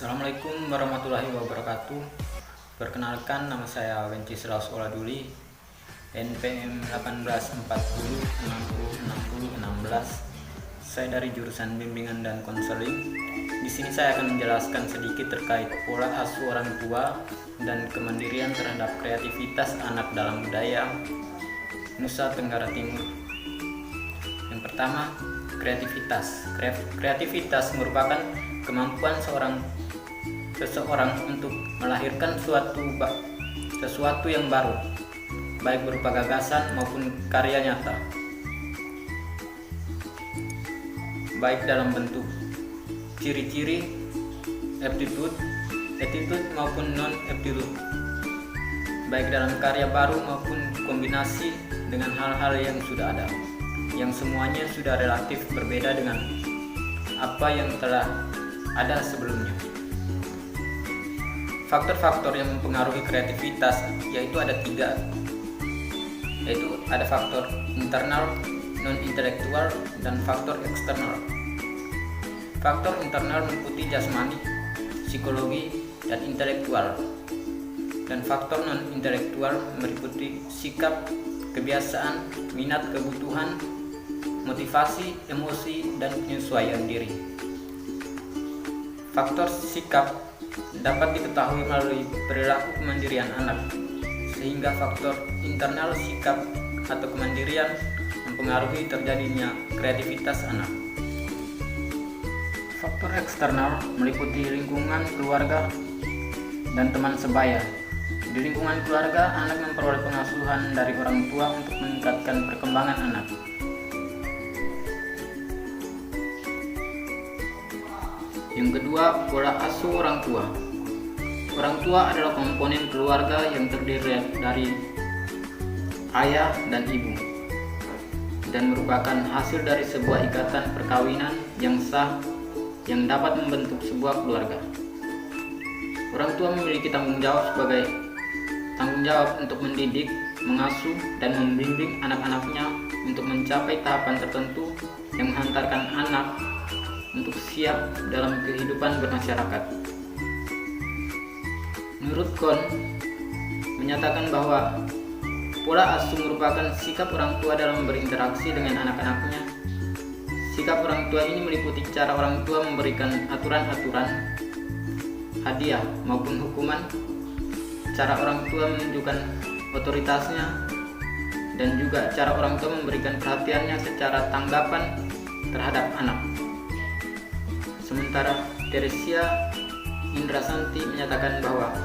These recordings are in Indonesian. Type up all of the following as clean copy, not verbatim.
Assalamualaikum warahmatullahi wabarakatuh. Perkenalkan, nama saya Wenceslas Oladuli, NPM 1840606016. Saya dari jurusan Bimbingan dan Konseling. Di sini saya akan menjelaskan sedikit terkait pola asuh orang tua dan kemandirian terhadap kreativitas anak dalam budaya Nusa Tenggara Timur. Yang pertama, kreativitas. Kreativitas merupakan kemampuan seseorang untuk melahirkan sesuatu yang baru, baik berupa gagasan maupun karya nyata, baik dalam bentuk ciri-ciri, attitude maupun non-attitude, baik dalam karya baru maupun kombinasi dengan hal-hal yang sudah ada, yang semuanya sudah relatif berbeda dengan apa yang telah ada sebelumnya. Faktor-faktor yang mempengaruhi kreativitas yaitu ada 3, yaitu ada faktor internal, non-intelektual, dan faktor eksternal. Faktor internal meliputi jasmani, psikologi, dan intelektual, dan faktor non-intelektual meliputi sikap, kebiasaan, minat, kebutuhan, motivasi, emosi, dan penyesuaian diri. Faktor sikap dapat diketahui melalui perilaku kemandirian anak, sehingga faktor internal sikap atau kemandirian mempengaruhi terjadinya kreativitas anak. Faktor eksternal meliputi lingkungan keluarga dan teman sebaya. Di lingkungan keluarga, anak memperoleh pengasuhan dari orang tua untuk meningkatkan perkembangan anak. Yang kedua, pola asuh orang tua. Orang tua adalah komponen keluarga yang terdiri dari ayah dan ibu, dan merupakan hasil dari sebuah ikatan perkawinan yang sah yang dapat membentuk sebuah keluarga. Orang tua memiliki tanggung jawab untuk mendidik, mengasuh, dan membimbing anak-anaknya untuk mencapai tahapan tertentu yang menghantarkan anak untuk siap dalam kehidupan bermasyarakat. Menurut Kohn menyatakan bahwa pola asuh merupakan sikap orang tua dalam berinteraksi dengan anak-anaknya. Sikap orang tua ini meliputi cara orang tua memberikan aturan-aturan, hadiah maupun hukuman, cara orang tua menunjukkan otoritasnya, dan juga cara orang tua memberikan perhatiannya secara tanggapan terhadap anak. Sementara Teresia Indrasanti menyatakan bahwa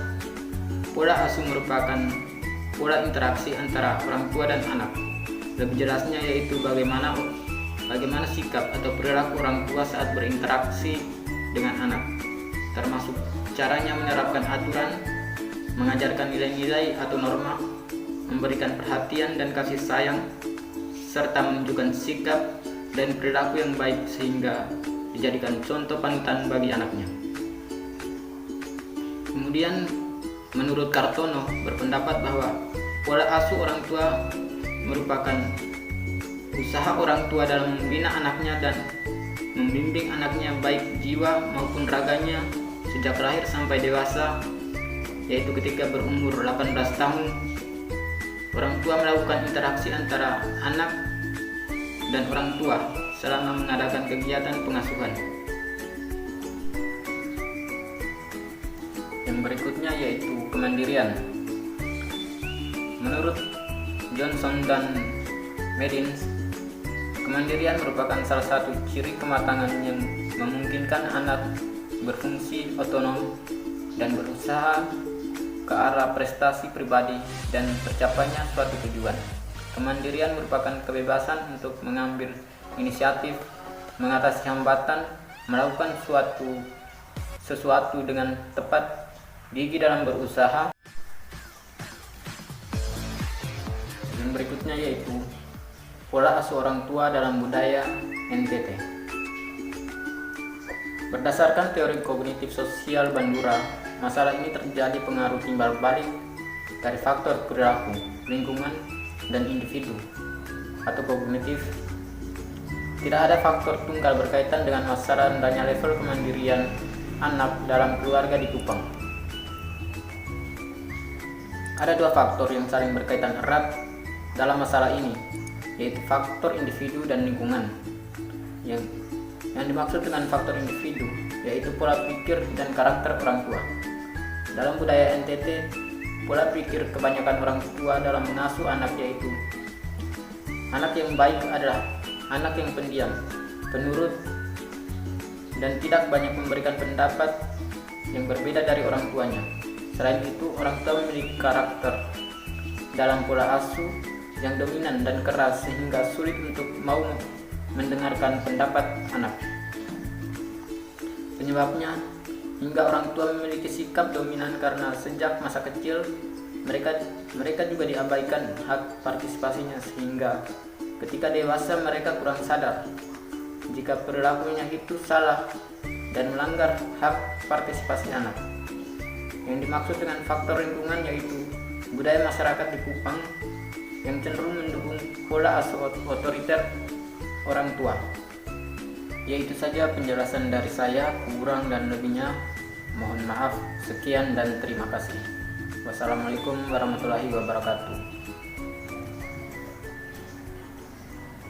pola asuh merupakan pola interaksi antara orang tua dan anak. Lebih jelasnya yaitu bagaimana sikap atau perilaku orang tua saat berinteraksi dengan anak, termasuk caranya menerapkan aturan, mengajarkan nilai-nilai atau norma, memberikan perhatian dan kasih sayang, serta menunjukkan sikap dan perilaku yang baik sehingga dijadikan contoh panutan bagi anaknya. Kemudian menurut Kartono berpendapat bahwa pola asuh orang tua merupakan usaha orang tua dalam membina anaknya dan membimbing anaknya baik jiwa maupun raganya sejak lahir sampai dewasa, yaitu ketika berumur 18 tahun orang tua melakukan interaksi antara anak dan orang tua selama mengadakan kegiatan pengasuhan. Yang berikutnya yaitu kemandirian. Menurut Johnson dan Medins, kemandirian merupakan salah satu ciri kematangan yang memungkinkan anak berfungsi otonom dan berusaha ke arah prestasi pribadi dan tercapainya suatu tujuan. Kemandirian merupakan kebebasan untuk mengambil inisiatif, mengatasi hambatan, melakukan sesuatu dengan tepat, gigih dalam berusaha. Yang berikutnya yaitu pola asuh orang tua dalam budaya NTT. Berdasarkan teori kognitif sosial Bandura, masalah ini terjadi pengaruh timbal balik dari faktor perilaku, lingkungan, dan individu atau kognitif. Tidak ada faktor tunggal berkaitan dengan masalah rendahnya level kemandirian anak dalam keluarga di Kupang. Ada dua faktor yang saling berkaitan erat dalam masalah ini, yaitu faktor individu dan lingkungan. Yang dimaksud dengan faktor individu yaitu pola pikir dan karakter orang tua. Dalam budaya NTT, pola pikir kebanyakan orang tua dalam mengasuh anak yaitu anak yang baik adalah anak yang pendiam, penurut, dan tidak banyak memberikan pendapat yang berbeda dari orang tuanya. Selain itu, orang tua memiliki karakter dalam pola asuh yang dominan dan keras sehingga sulit untuk mau mendengarkan pendapat anak. Penyebabnya, hingga orang tua memiliki sikap dominan karena sejak masa kecil mereka juga diabaikan hak partisipasinya, sehingga ketika dewasa mereka kurang sadar jika perilakunya itu salah dan melanggar hak partisipasi anak. Yang dimaksud dengan faktor lingkungan yaitu budaya masyarakat di Kupang yang cenderung mendukung pola asuh otoriter orang tua. Yaitu saja penjelasan dari saya, kurang dan lebihnya mohon maaf. Sekian dan terima kasih. Wassalamualaikum warahmatullahi wabarakatuh.